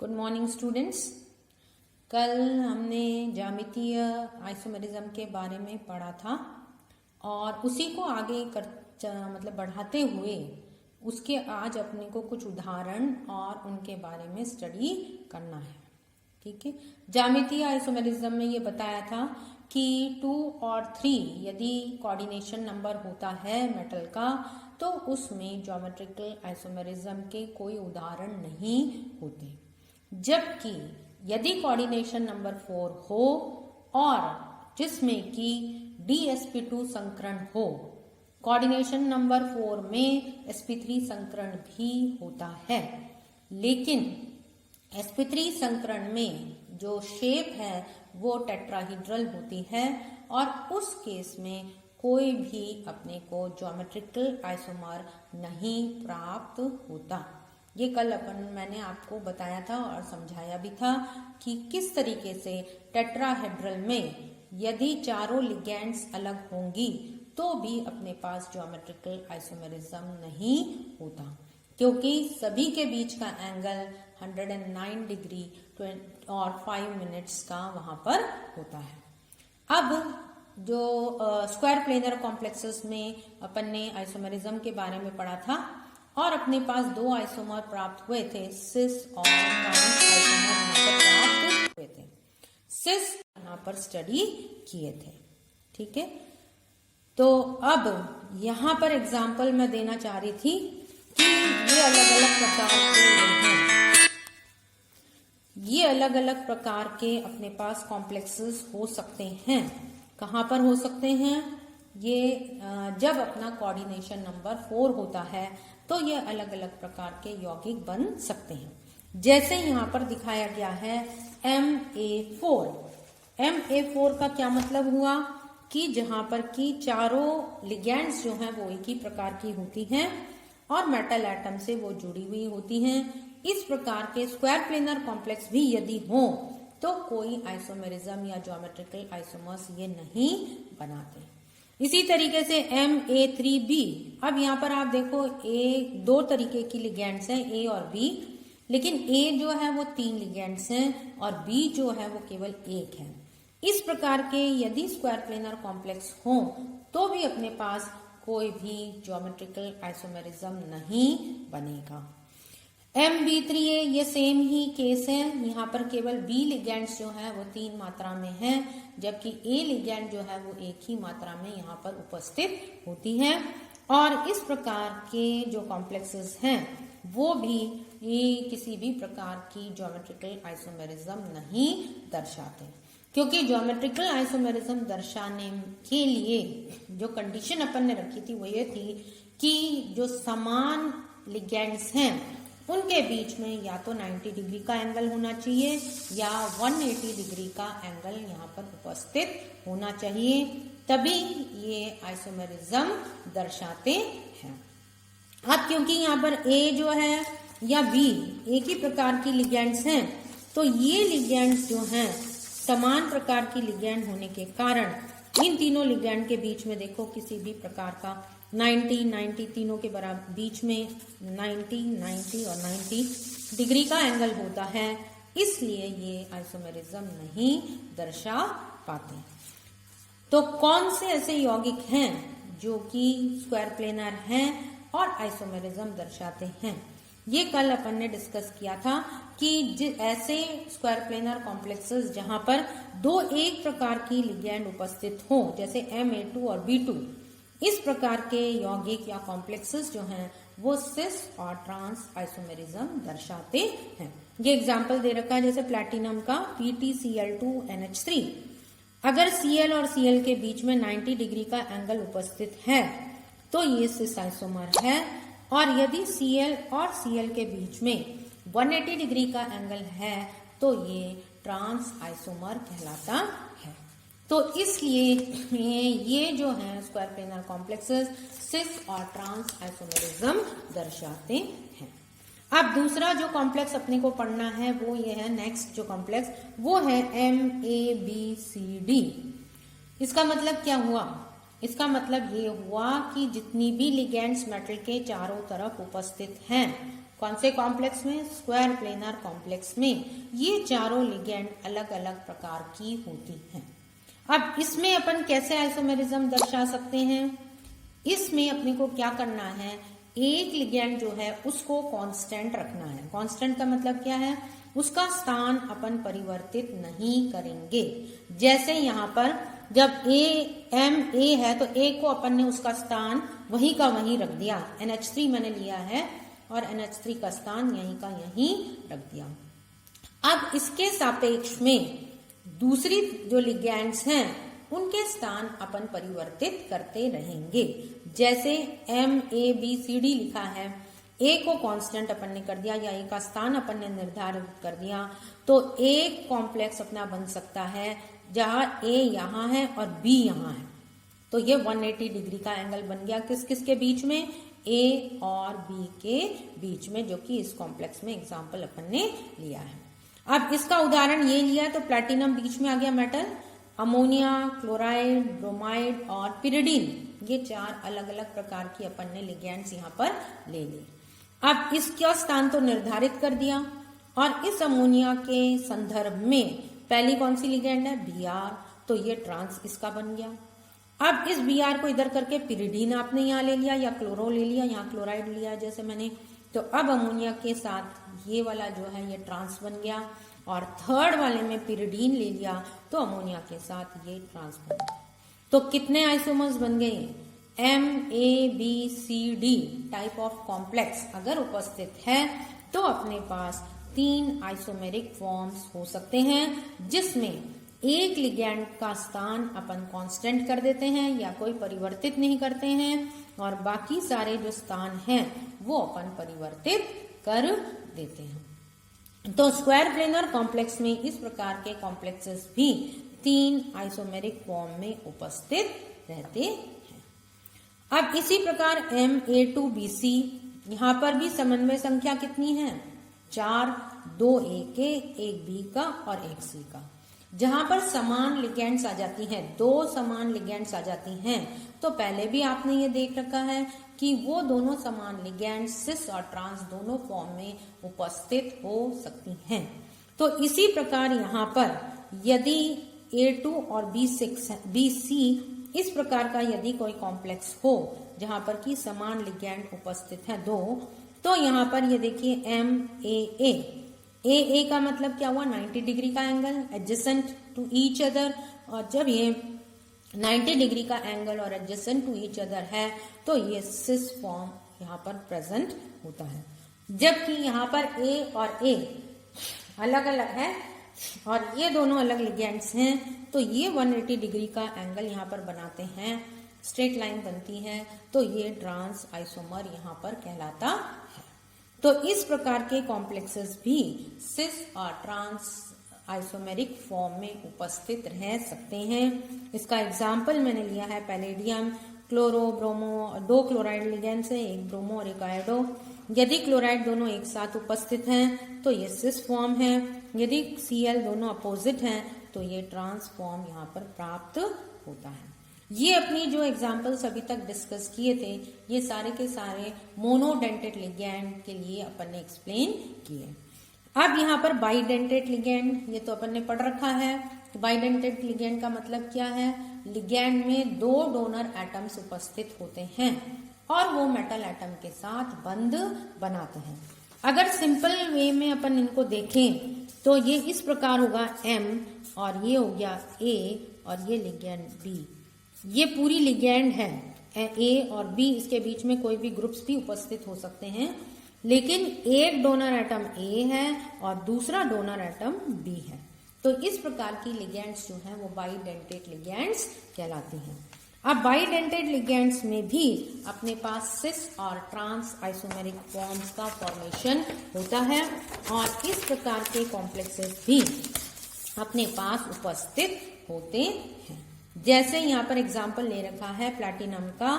Good morning students. कल हमने ज्यामितीय आइसोमेरिज्म के बारे में पढ़ा था और उसी को आगे बढ़ाते हुए उसके आज अपने को कुछ उदाहरण और उनके बारे में स्टडी करना है। ठीक है, ज्यामितीय आइसोमेरिज्म में ये बताया था कि 2 और 3 यदि कोऑर्डिनेशन नंबर होता है मेटल का तो उसमें ज्योमेट्रिकल आइसोमेरिज्म के कोई उदाहरण नहीं होते, जबकि यदि कोऑर्डिनेशन नंबर 4 हो और जिसमें कि DsP2 संकरण हो, कोऑर्डिनेशन नंबर 4 में sp3 संकरण भी होता है, लेकिन sp3 संकरण में जो शेप है वो टेट्राहीड्रल होती है और उस केस में कोई भी अपने को ज्योमेट्रिकल आइसोमर नहीं प्राप्त होता। ये कल मैंने आपको बताया था और समझाया भी था कि किस तरीके से टेट्राहेड्रल में यदि चारों लिगेंड्स अलग होंगी तो भी अपने पास ज्योमेट्रिकल आइसोमेरिज्म नहीं होता, क्योंकि सभी के बीच का एंगल 109 डिग्री और 5 मिनट्स का वहां पर होता है। अब जो स्क्वायर प्लेनर कॉम्प्लेक्सेस में अपन ने आइसोमेरिज्म के बारे में पढ़ा था और अपने पास 2 आइसोमर प्राप्त हुए थे, सिस और ट्रांस आइसोमर प्राप्त हुए थे। सिस यहाँ पर स्टडी किए थे। ठीक है, तो अब यहाँ पर एग्जाम्पल मैं देना चाह रही थी कि ये अलग अलग प्रकार के हैं, ये अलग अलग प्रकार के अपने पास कॉम्प्लेक्सेस हो सकते हैं। कहाँ पर हो सकते हैं? ये जब अपना कोऑर्डिनेशन नंबर 4 होता है तो ये अलग अलग प्रकार के यौगिक बन सकते हैं। जैसे यहाँ पर दिखाया गया है Ma4। Ma4 का क्या मतलब हुआ कि जहां पर कि चारों लिगेंड्स जो हैं वो एक ही प्रकार की होती हैं और मेटल एटम से वो जुड़ी हुई होती हैं। इस प्रकार के स्क्वायर प्लेनर कॉम्प्लेक्स भी यदि हो तो कोई आइसोमेरिज्म या ज्योमेट्रिकल आइसोमर्स ये नहीं बनाते। इसी तरीके से Ma3b। अब यहाँ पर आप देखो A 2 तरीके की लिगेंड्स हैं, A और B, लेकिन A जो है वो 3 लिगेंड्स हैं और B जो है वो केवल 1 है। इस प्रकार के यदि स्क्वायर प्लेनर कॉम्प्लेक्स हो तो भी अपने पास कोई भी ज्योमेट्रिकल आइसोमेरिज्म नहीं बनेगा। MB3A ये सेम ही केस है, यहाँ पर केवल B लिगेंड्स जो है वो 3 मात्रा में है, जबकि A लिगेंड जो है वो एक ही मात्रा में यहाँ पर उपस्थित होती है। और इस प्रकार के जो कॉम्प्लेक्सेस हैं वो भी ये किसी भी प्रकार की ज्योमेट्रिकल आइसोमेरिज्म नहीं दर्शाते, क्योंकि ज्योमेट्रिकल आइसोमेरिज्म दर्शाने के लिए जो कंडीशन अपन ने रखी थी वो ये थी कि जो समान लिगेंड्स हैं उनके बीच में या तो 90 डिग्री का एंगल होना चाहिए या 180 डिग्री का एंगल यहाँ पर उपस्थित होना चाहिए, तभी ये आइसोमेरिज्म दर्शाते हैं। अब क्योंकि यहाँ पर A जो है या B एक ही प्रकार की लिगेंड्स हैं तो ये लिगेंड्स जो हैं समान प्रकार की लिगेंड होने के कारण इन तीनों लिगेंड के बीच में देखो किसी भी प्रकार का 90 तीनों के बराबर बीच में 90 और 90 डिग्री का एंगल होता है, इसलिए ये आइसोमेरिज्म नहीं दर्शा पाते। तो कौन से ऐसे यौगिक हैं जो कि स्क्वायर प्लेनर हैं और आइसोमेरिज्म दर्शाते हैं? ये कल अपन ने डिस्कस किया था कि ऐसे स्क्वायर प्लेनर कॉम्प्लेक्सेस जहां पर 2 एक प्रकार की लिगेंड उपस्थित हो, जैसे Ma2 और B2, इस प्रकार के यौगिक या कॉम्प्लेक्सेस जो हैं वो सिस और ट्रांस आइसोमेरिज्म दर्शाते हैं। ये एग्जांपल दे रखा है, जैसे प्लैटिनम का PtCl2NH3। अगर Cl और Cl के बीच में 90 डिग्री का एंगल उपस्थित है तो ये सिस आइसोमर है, और यदि Cl और Cl के बीच में 180 डिग्री का एंगल है तो ये ट्रांस आइसोमर कहलाता है। तो इसलिए ये जो है स्क्वायर प्लेनर कॉम्प्लेक्सेस सिस और ट्रांस आइसोमेरिज्म दर्शाते हैं। अब दूसरा जो कॉम्प्लेक्स अपने को पढ़ना है वो ये है, नेक्स्ट जो कॉम्प्लेक्स वो है MABCD। इसका मतलब क्या हुआ? इसका मतलब ये हुआ कि जितनी भी लिगेंड्स मेटल के चारों तरफ उपस्थित हैं कौन से कॉम्प्लेक्स में? स्क्वायर प्लेनर कॉम्प्लेक्स में ये चारों लिगेंड अलग अलग प्रकार की होती हैं। अब इसमें अपन कैसे आइसोमेरिज्म दर्शा सकते हैं? इसमें अपने को क्या करना है, एक लिगेंड जो है उसको कांस्टेंट रखना है। कांस्टेंट का मतलब क्या है? उसका स्थान अपन परिवर्तित नहीं करेंगे। जैसे यहाँ पर जब A है तो A को अपन ने उसका स्थान वहीं का वहीं रख दिया। NH3 मैंने लिया है और NH3 का स्थान यहीं का यहीं रख दिया। अब इसके सापेक्ष में दूसरी जो लिगेंड्स हैं उनके स्थान अपन परिवर्तित करते रहेंगे। जैसे MABCD लिखा है, A को कांस्टेंट अपन ने कर दिया या A का स्थान अपन ने निर्धारित कर दिया, तो एक कॉम्प्लेक्स अपना बन सकता है जहां A यहाँ है और B यहाँ है। तो ये 180 डिग्री का एंगल बन गया किस किस के बीच में? A और B के बीच में, जो कि इस कॉम्प्लेक्स में एग्जाम्पल अपन ने लिया है। अब इसका उदाहरण ये लिया तो प्लैटिनम बीच में आ गया मेटल, अमोनिया, क्लोराइड, ब्रोमाइड और पिरिडीन, ये चार अलग अलग प्रकार की अपन ने लिगेंड्स यहाँ पर ले ली। अब इसका स्थान तो निर्धारित कर दिया और इस अमोनिया के संदर्भ में पहली कौन सी लिगेंड है? Br, तो ये ट्रांस इसका बन गया। अब इस Br को इधर करके पिरिडीन आपने यहाँ ले लिया या क्लोरो ले लिया, यहाँ क्लोराइड लिया जैसे मैंने, तो अब अमोनिया के साथ ये वाला जो है ये ट्रांस बन गया और थर्ड वाले में पिरिडीन ले लिया तो अमोनिया के साथ ये ट्रांस बन गया। तो कितने आइसोमर्स बन गए? MABCD टाइप ऑफ कॉम्प्लेक्स अगर उपस्थित है तो अपने पास 3 आइसोमेरिक फॉर्म्स हो सकते हैं, जिसमें एक लिगेंड का स्थान अपन कांस्टेंट कर देते हैं या कोई परिवर्तित नहीं करते हैं और बाकी सारे जो स्थान हैं वो अपन परिवर्तित कर देते हैं। तो स्क्वायर प्लेनर कॉम्प्लेक्स में इस प्रकार के कॉम्प्लेक्सेस भी 3 आइसोमेरिक फॉर्म में उपस्थित रहते हैं। अब इसी प्रकार MA2BC, यहां पर भी समन्वय संख्या कितनी है? 4, 2 A के, 1 B का और 1 C का। जहां पर समान लिगेंड्स आ जाती हैं, 2 समान लिगेंड्स आ जाती हैं, तो पहले भी आपने ये देख रखा है कि वो दोनों समान लिगेंड्स सिस और ट्रांस दोनों फॉर्म में उपस्थित हो सकती हैं। तो इसी प्रकार यहाँ पर यदि A2 और BC इस प्रकार का यदि कोई कॉम्प्लेक्स हो जहां पर कि समान लिगेंड उपस्थित है 2, तो यहाँ पर ये देखिए MAA, AA का मतलब क्या हुआ? 90 डिग्री का angle, adjacent to each other, और जब ये 90 डिग्री का एंगल और एडजेसेंट टू ईच अदर है तो ये सिस फॉर्म यहाँ पर प्रेजेंट होता है। जबकि यहाँ पर A और A अलग अलग है और ये दोनों अलग लिगेंड्स हैं, तो ये 180 डिग्री का एंगल यहाँ पर बनाते हैं, स्ट्रेट लाइन बनती है, तो ये ट्रांस आइसोमर यहाँ पर कहलाता है। तो इस प्रकार के कॉम्प्लेक्सेस भी सिस और ट्रांस आइसोमेरिक फॉर्म में उपस्थित रह सकते हैं। इसका एग्जाम्पल मैंने लिया है palladium, chloro, bromo, 2 chloride ligands है, 1 ब्रोमो और 1 आयोडो। यदि क्लोराइड दोनों एक साथ उपस्थित हैं तो ये सिस फॉर्म है, यदि Cl दोनों अपोजिट हैं तो ये ट्रांस फॉर्म यहाँ पर प्राप्त होता है। ये अपनी जो एग्जाम्पल्स अभी तक डिस्कस किए थे ये सारे के सारे मोनोडेंटेड लिगेंड के लिए अपन ने एक्सप्लेन किए। अब यहाँ पर बाइडेंटेड लिगेंड, ये तो अपन ने पढ़ रखा है। बाइडेंटेड लिगेंड का मतलब क्या है? लिगेंड में 2 डोनर एटम्स उपस्थित होते हैं और वो मेटल एटम के साथ बंध बनाते हैं। अगर सिंपल वे में अपन इनको देखें तो ये इस प्रकार होगा M और ये हो गया A और ये लिगेंड B। ये पूरी लिगेंड है A और B, इसके बीच में कोई भी ग्रुप्स भी उपस्थित हो सकते हैं, लेकिन एक डोनर एटम A है और दूसरा डोनर एटम B है। तो इस प्रकार की लिगेंड्स जो हैं वो बाइडेंटेड लिगेंड्स कहलाती हैं। अब बाइडेंटेड लिगेंड्स में भी अपने पास सिस और ट्रांस आइसोमेरिक फॉर्म्स का फॉर्मेशन होता है और इस प्रकार के कॉम्प्लेक्सेस भी अपने पास उपस्थित होते हैं। जैसे यहाँ पर एग्जाम्पल ले रखा है प्लैटिनम का,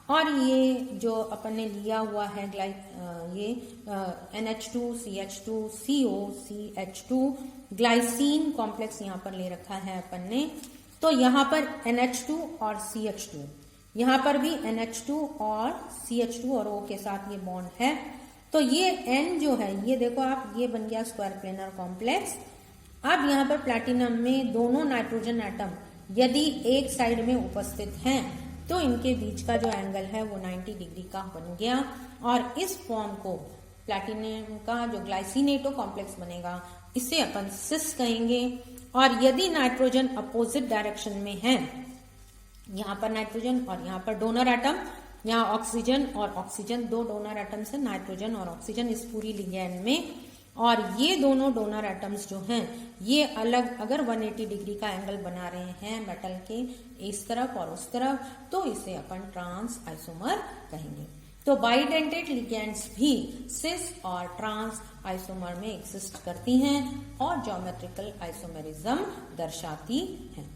और ये जो अपन ने लिया हुआ है ये NH2 CH2 CO CH2 glycine complex यहाँ पर ले रखा है अपन ने। तो यहाँ पर NH2 और CH2, यहाँ पर भी NH2 और CH2 और O के साथ ये बॉन्ड है। तो ये N जो है, ये देखो आप, ये बन गया स्क्वायर प्लेनर कॉम्प्लेक्स। अब यहाँ पर प्लैटिनम में दोनों नाइट्रोजन एटम यदि एक साइड में उपस्थित हैं तो इनके बीच का जो एंगल है वो 90 डिग्री का बन गया, और इस फॉर्म को प्लैटिनम का जो ग्लाइसिनेटो कॉम्प्लेक्स बनेगा इसे अपन सिस कहेंगे। और यदि नाइट्रोजन अपोजिट डायरेक्शन में है, यहाँ पर नाइट्रोजन और यहाँ पर डोनर एटम, यहाँ ऑक्सीजन और ऑक्सीजन, दो डोनर एटम्स है, नाइट्रोजन और ऑक्सीजन इस पूरी लिगैंड में, और ये दोनों डोनर एटम्स जो हैं ये अलग अगर 180 डिग्री का एंगल बना रहे हैं मेटल के इस तरफ और उस तरफ, तो इसे अपन ट्रांस आइसोमर कहेंगे। तो बाइडेंटेड लिगैंड्स भी सिस और ट्रांस आइसोमर में एग्जिस्ट करती हैं और ज्योमेट्रिकल आइसोमेरिज्म दर्शाती हैं।